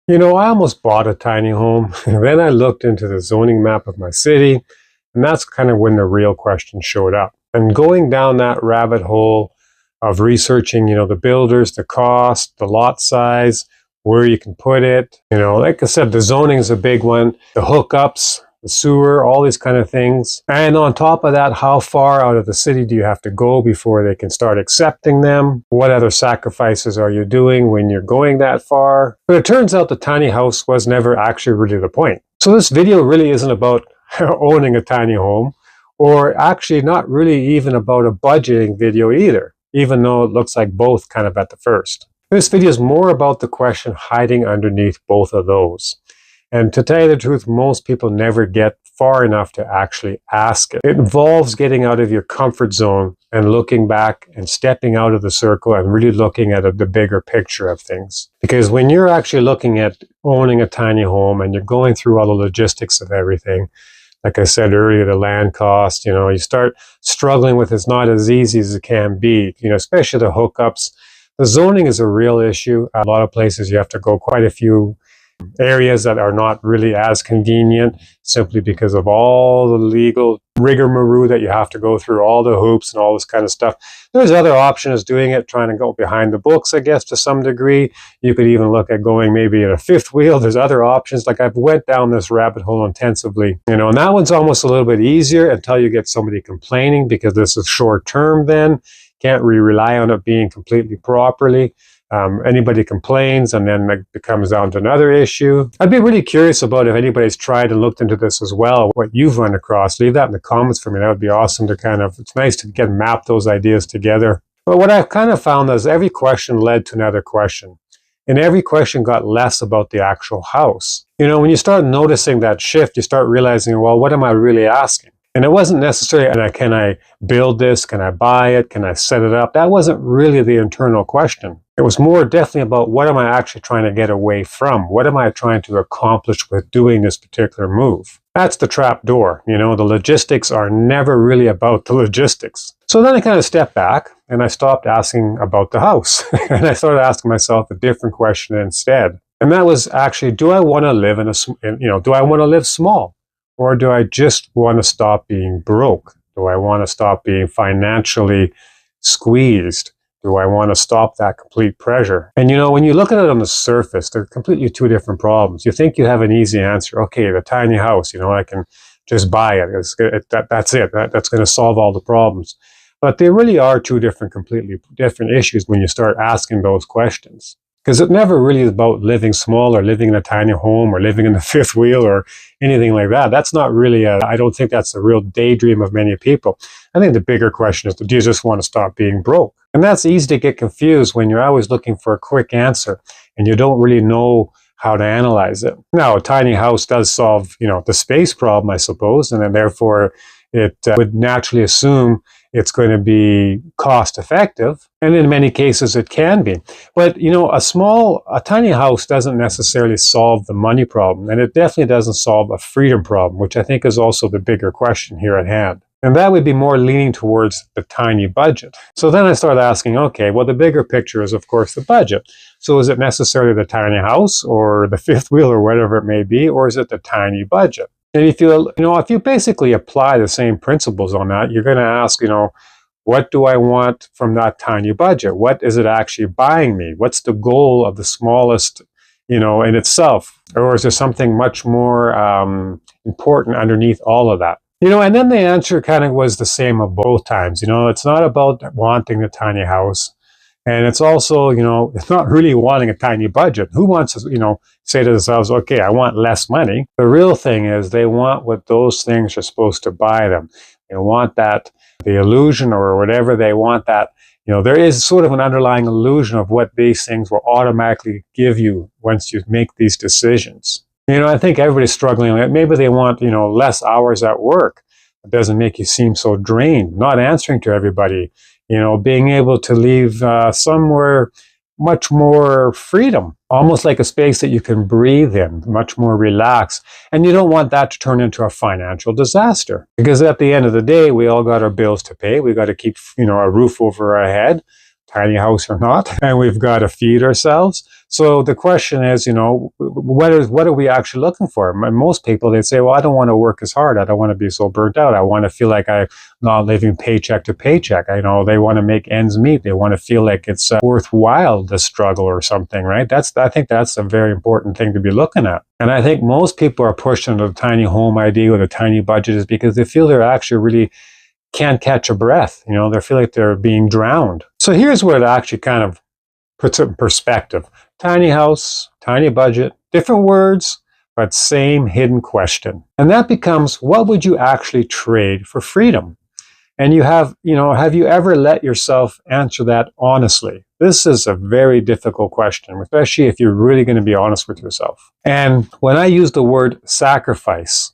You know, I almost bought a tiny home, and then I looked into the zoning map of my city, and that's kind of when the real question showed up. And going down that rabbit hole of researching, the builders, the cost, the lot size, where you can put it, like I said, the zoning is a big one, the hookups, the sewer, all these kind of things. And on top of that, how far out of the city do you have to go before they can start accepting them? What other sacrifices are you doing when you're going that far? But it turns out the tiny house was never actually really the point. So this video really isn't about owning a tiny home, or actually not really even about a budgeting video either, even though it looks like both kind of at the first. This video is more about the question hiding underneath both of those. And to tell you the truth, most people never get far enough to actually ask it. It involves getting out of your comfort zone and looking back and stepping out of the circle and really looking at the bigger picture of things. Because when you're actually looking at owning a tiny home and you're going through all the logistics of everything, like I said earlier, the land cost, you start struggling with it's not as easy as it can be, especially the hookups. The zoning is a real issue. A lot of places you have to go quite a few areas that are not really as convenient simply because of all the legal rigmarole that you have to go through, all the hoops and all this kind of stuff. There's other options doing it, trying to go behind the books, I guess, to some degree. You could even look at going maybe in a fifth wheel. There's other options. Like I've went down this rabbit hole intensively, and that one's almost a little bit easier until you get somebody complaining, because this is short term then. Can't really rely on it being completely properly. Anybody complains, and then it comes down to another issue. I'd be really curious about if anybody's tried and looked into this as well, what you've run across. Leave that in the comments for me. That would be awesome to it's nice to map those ideas together. But what I've kind of found is every question led to another question. And every question got less about the actual house. When you start noticing that shift, you start realizing, well, what am I really asking? And it wasn't necessarily, can I build this? Can I buy it? Can I set it up? That wasn't really the internal question. It was more definitely about what am I actually trying to get away from? What am I trying to accomplish with doing this particular move? That's the trap door. The logistics are never really about the logistics. So then I kind of stepped back and I stopped asking about the house. And I started asking myself a different question instead. And that was actually, do I want to live do I want to live small? Or do I just want to stop being broke? Do I want to stop being financially squeezed? Do I want to stop that complete pressure? And when you look at it on the surface, they're completely two different problems. You think you have an easy answer. Okay, the tiny house, I can just buy it. That's it. That's going to solve all the problems. But they really are two completely different issues when you start asking those questions. Because it never really is about living small or living in a tiny home or living in the fifth wheel or anything like that. That's not really I don't think that's a real daydream of many people. I think the bigger question is, do you just want to stop being broke? And that's easy to get confused when you're always looking for a quick answer and you don't really know how to analyze it. Now, a tiny house does solve, the space problem, I suppose, and then therefore it would naturally assume it's going to be cost effective. And in many cases it can be. But, a tiny house doesn't necessarily solve the money problem. And it definitely doesn't solve a freedom problem, which I think is also the bigger question here at hand. And that would be more leaning towards the tiny budget. So then I started asking, okay, well, the bigger picture is, of course, the budget. So is it necessarily the tiny house or the fifth wheel or whatever it may be, or is it the tiny budget? And if you basically apply the same principles on that, you're going to ask, what do I want from that tiny budget? What is it actually buying me? What's the goal of the smallest, in itself? Or is there something much more important underneath all of that? And then the answer kind of was the same of both times. It's not about wanting the tiny house. And it's also, it's not really wanting a tiny budget. Who wants to, say to themselves, okay, I want less money. The real thing is they want what those things are supposed to buy them. They want that, the illusion or whatever they want that, there is sort of an underlying illusion of what these things will automatically give you once you make these decisions. I think everybody's struggling. Maybe they want, less hours at work. It doesn't make you seem so drained. Not answering to everybody. Being able to leave somewhere much more freedom, almost like a space that you can breathe in, much more relaxed. And you don't want that to turn into a financial disaster. Because at the end of the day, we all got our bills to pay. We got to keep, a roof over our head. tiny house or not, and we've got to feed ourselves. So the question is, what are we actually looking for? Most people, they say, well, I don't want to work as hard. I don't want to be so burnt out. I want to feel like I'm not living paycheck to paycheck. They want to make ends meet. They want to feel like it's worthwhile, the struggle or something, right? I think that's a very important thing to be looking at. And I think most people are pushing the tiny home idea with a tiny budget is because they feel they're actually really can't catch a breath. They feel like they're being drowned. So here's what it actually kind of puts it in perspective. Tiny house, tiny budget, different words, but same hidden question. And that becomes, what would you actually trade for freedom? And have you ever let yourself answer that honestly? This is a very difficult question, especially if you're really going to be honest with yourself. And when I use the word sacrifice,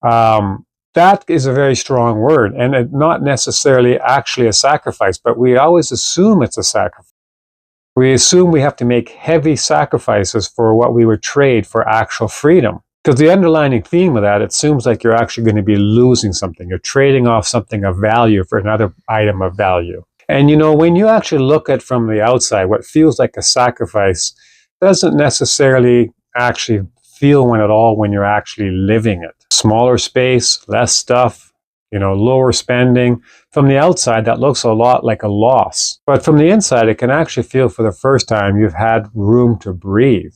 that is a very strong word, and not necessarily actually a sacrifice, but we always assume it's a sacrifice. We assume we have to make heavy sacrifices for what we would trade for actual freedom. Because the underlying theme of that, it seems like you're actually going to be losing something. You're trading off something of value for another item of value. And when you actually look at from the outside, what feels like a sacrifice doesn't necessarily actually feel one at all when you're actually living it. Smaller space, less stuff, lower spending. From the outside, that looks a lot like a loss. But from the inside, it can actually feel for the first time you've had room to breathe.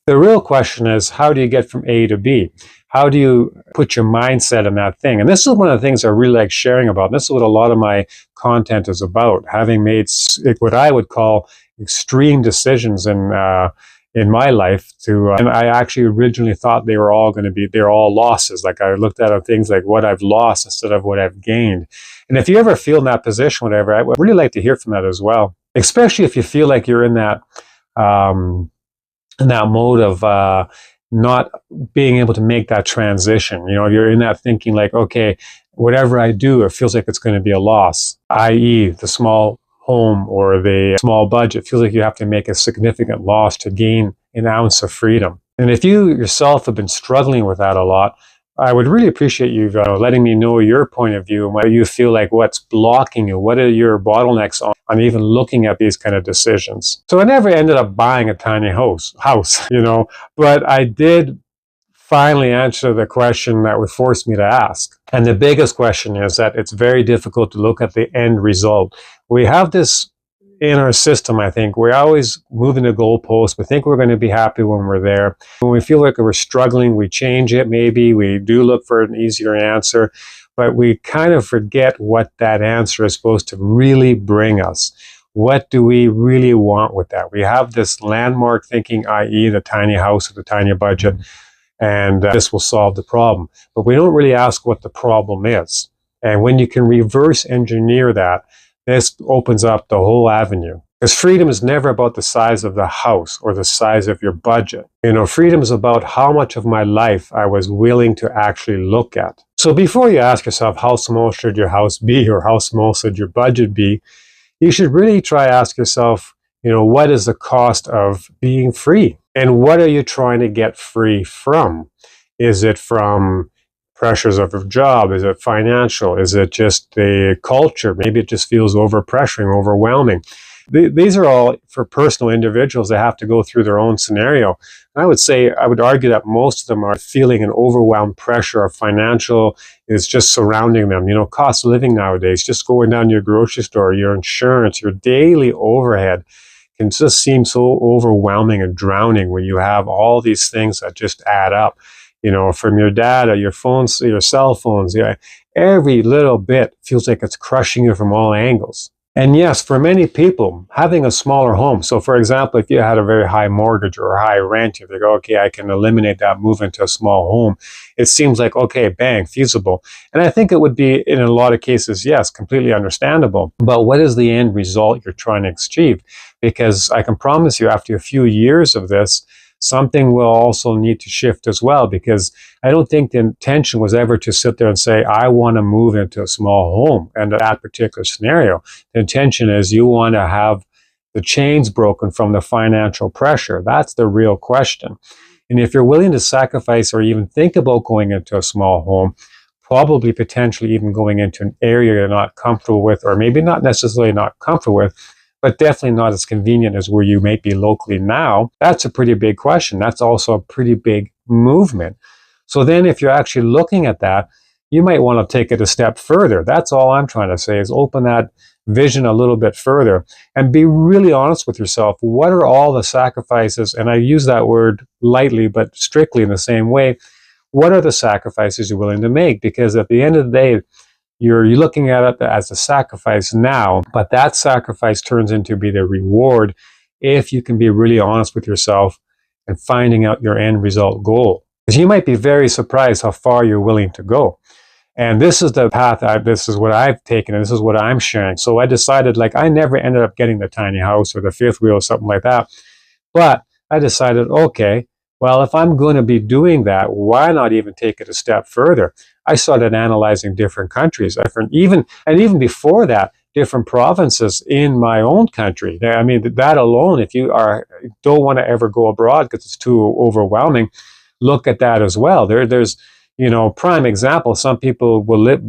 The real question is, how do you get from A to B? How do you put your mindset in that thing? And this is one of the things I really like sharing about. And this is what a lot of my content is about, having made what I would call extreme decisions in my life and I actually originally thought they're all losses. Like I looked at things like what I've lost instead of what I've gained. And if you ever feel in that position, whatever, I would really like to hear from that as well. Especially if you feel like you're in that mode of not being able to make that transition. You're in that thinking like, okay, whatever I do, it feels like it's going to be a loss, i.e. the small home or the small budget feels like you have to make a significant loss to gain an ounce of freedom. And if you yourself have been struggling with that a lot, I would really appreciate you letting me know your point of view and what you feel like, what's blocking you, what are your bottlenecks on even looking at these kind of decisions. So I never ended up buying a tiny house, but I did finally answer the question that would force me to ask. And the biggest question is that it's very difficult to look at the end result. We have this in our system, I think. We're always moving the goalposts. We think we're going to be happy when we're there. When we feel like we're struggling, we change it maybe. We do look for an easier answer, but we kind of forget what that answer is supposed to really bring us. What do we really want with that? We have this landmark thinking, i.e. the tiny house with the tiny budget, and this will solve the problem. But we don't really ask what the problem is. And when you can reverse engineer that, this opens up the whole avenue. Because freedom is never about the size of the house or the size of your budget. Freedom is about how much of my life I was willing to actually look at. So before you ask yourself, how small should your house be or how small should your budget be, you should really try to ask yourself, what is the cost of being free? And what are you trying to get free from? Is it from pressures of a job? Is it financial? Is it just the culture? Maybe it just feels overpressuring, overwhelming. These are all for personal individuals that have to go through their own scenario. And I would argue that most of them are feeling an overwhelmed pressure of financial is just surrounding them. Cost of living nowadays, just going down to your grocery store, your insurance, your daily overhead can just seem so overwhelming and drowning when you have all these things that just add up. From your data, your phones, your cell phones, every little bit feels like it's crushing you from all angles. And yes, for many people, having a smaller home. So for example, if you had a very high mortgage or a high rent, you think, okay, I can eliminate that, move into a small home. It seems like, okay, bang, feasible. And I think it would be, in a lot of cases, yes, completely understandable. But what is the end result you're trying to achieve? Because I can promise you, after a few years of this, something will also need to shift as well, because I don't think the intention was ever to sit there and say, I want to move into a small home. And that particular scenario, the intention is you want to have the chains broken from the financial pressure. That's the real question. And if you're willing to sacrifice or even think about going into a small home, probably potentially even going into an area you're not comfortable with, or maybe not necessarily not comfortable with, but definitely not as convenient as where you may be locally now. That's a pretty big question. That's also a pretty big movement. So then if you're actually looking at that, you might want to take it a step further. That's all I'm trying to say, is open that vision a little bit further and be really honest with yourself. What are all the sacrifices? And I use that word lightly, but strictly in the same way. What are the sacrifices you're willing to make? Because at the end of the day, you're looking at it as a sacrifice now, but that sacrifice turns into be the reward if you can be really honest with yourself and finding out your end result goal. Because you might be very surprised how far you're willing to go. And this is the path, this is what I've taken, and this is what I'm sharing. So I decided, like, I never ended up getting the tiny house or the fifth wheel or something like that. But I decided, okay, well, if I'm going to be doing that, why not even take it a step further? I started analyzing different countries, even before that, different provinces in my own country. I mean, that alone, if you don't want to ever go abroad because it's too overwhelming, look at that as well. There's prime example. Some people will live,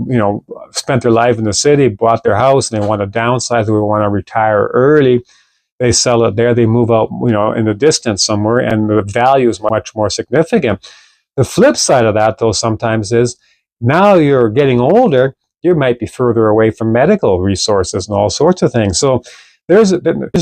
spent their life in the city, bought their house, and they want to downsize. They want to retire early. They sell it there. They move out, in the distance somewhere, and the value is much more significant. The flip side of that, though, sometimes is now you're getting older, you might be further away from medical resources and all sorts of things. So there's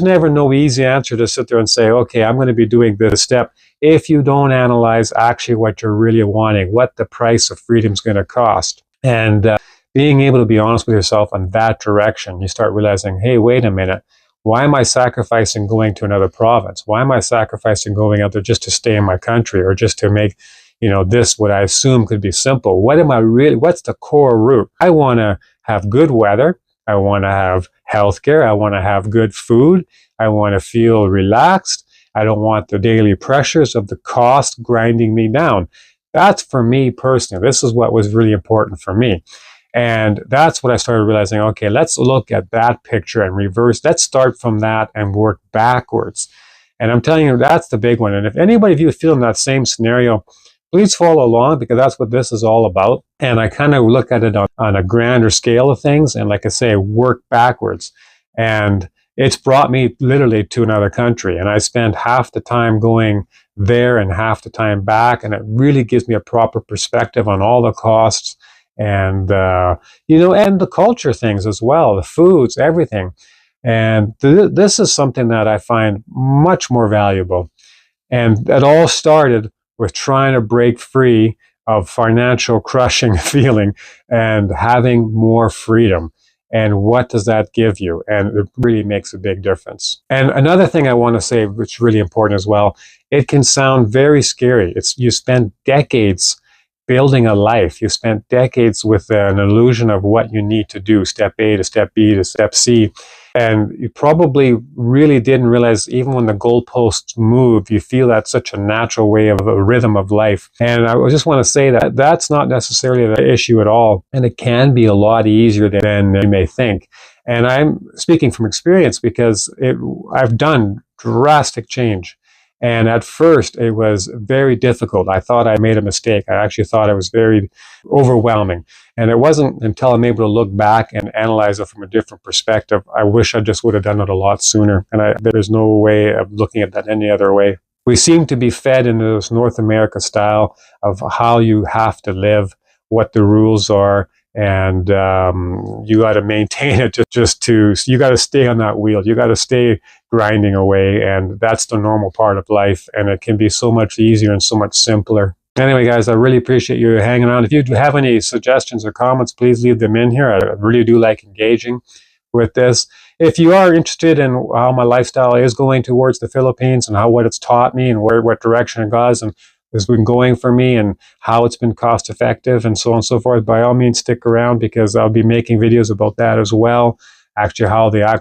never no easy answer to sit there and say, okay, I'm going to be doing this step, if you don't analyze actually what you're really wanting, what the price of freedom is going to cost. And being able to be honest with yourself on that direction, you start realizing, hey, wait a minute. Why am I sacrificing going to another province? Why am I sacrificing going out there just to stay in my country, or just to make, this what I assume could be simple? What's the core root? I want to have good weather. I want to have healthcare. I want to have good food. I want to feel relaxed. I don't want the daily pressures of the cost grinding me down. That's for me personally. This is what was really important for me. And that's what I started realizing, okay, let's look at that picture and reverse. Let's start from that and work backwards. And I'm telling you, that's the big one. And if anybody of you feel in that same scenario, please follow along, because that's what this is all about. And I kind of look at it on a grander scale of things. And like I say, work backwards. And it's brought me literally to another country. And I spend half the time going there and half the time back. And it really gives me a proper perspective on all the costs, and and the culture things as well, the foods, everything. And this is something that I find much more valuable. And it all started with trying to break free of financial crushing feeling and having more freedom. And what does that give you? And it really makes a big difference. And another thing I want to say, which is really important as well, it can sound very scary. You spend decades building a life. You spent decades with an illusion of what you need to do, step A to step B to step C. And you probably really didn't realize, even when the goalposts move, you feel that's such a natural way of a rhythm of life. And I just want to say that that's not necessarily the issue at all. And it can be a lot easier than you may think. And I'm speaking from experience, because I've done drastic change. And at first, it was very difficult. I thought I made a mistake. I actually thought it was very overwhelming. And it wasn't until I'm able to look back and analyze it from a different perspective. I wish I just would have done it a lot sooner. And there's no way of looking at that any other way. We seem to be fed into this North America style of how you have to live, what the rules are, and you got to maintain it you got to stay on that wheel. You got to stay grinding away, and that's the normal part of life, and it can be so much easier and so much simpler. Anyway, guys, I really appreciate you hanging around. If you do have any suggestions or comments, please leave them in here. I really do like engaging with this. If you are interested in how my lifestyle is going towards the Philippines, and what it's taught me, and what direction it goes, and has been going for me, and how it's been cost effective, and so on and so forth, by all means stick around, because I'll be making videos about that as well. Actually,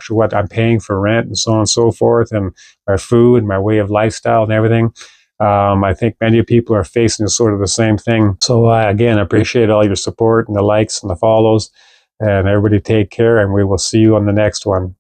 what I'm paying for rent, and so on and so forth, and my food and my way of lifestyle and everything. I think many people are facing sort of the same thing. So again, I appreciate all your support and the likes and the follows, and everybody take care, and we will see you on the next one.